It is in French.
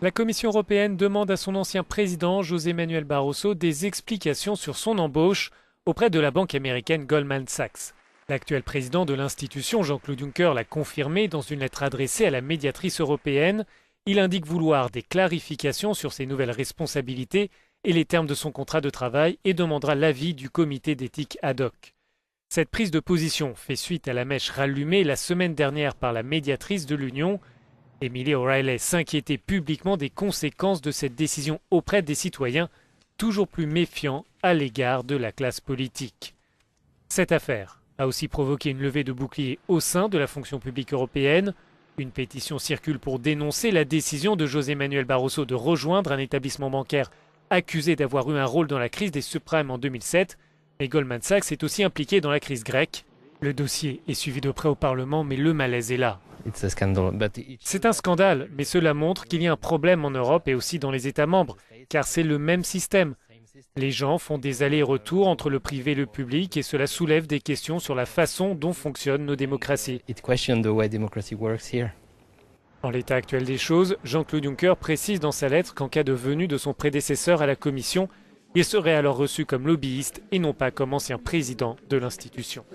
La Commission européenne demande à son ancien président, José Manuel Barroso, des explications sur son embauche auprès de la banque américaine Goldman Sachs. L'actuel président de l'institution, Jean-Claude Juncker, l'a confirmé dans une lettre adressée à la médiatrice européenne. Il indique vouloir des clarifications sur ses nouvelles responsabilités et les termes de son contrat de travail et demandera l'avis du comité d'éthique ad hoc. Cette prise de position fait suite à la mèche rallumée la semaine dernière par la médiatrice de l'Union. Emily O'Reilly s'inquiétait publiquement des conséquences de cette décision auprès des citoyens, toujours plus méfiants à l'égard de la classe politique. Cette affaire a aussi provoqué une levée de boucliers au sein de la fonction publique européenne. Une pétition circule pour dénoncer la décision de José Manuel Barroso de rejoindre un établissement bancaire accusé d'avoir eu un rôle dans la crise des subprimes en 2007. Mais Goldman Sachs est aussi impliqué dans la crise grecque. Le dossier est suivi de près au Parlement, mais le malaise est là. C'est un scandale, mais cela montre qu'il y a un problème en Europe et aussi dans les États membres, car c'est le même système. Les gens font des allers-retours entre le privé et le public et cela soulève des questions sur la façon dont fonctionnent nos démocraties. En l'état actuel des choses, Jean-Claude Juncker précise dans sa lettre qu'en cas de venue de son prédécesseur à la Commission, il serait alors reçu comme lobbyiste et non pas comme ancien président de l'institution.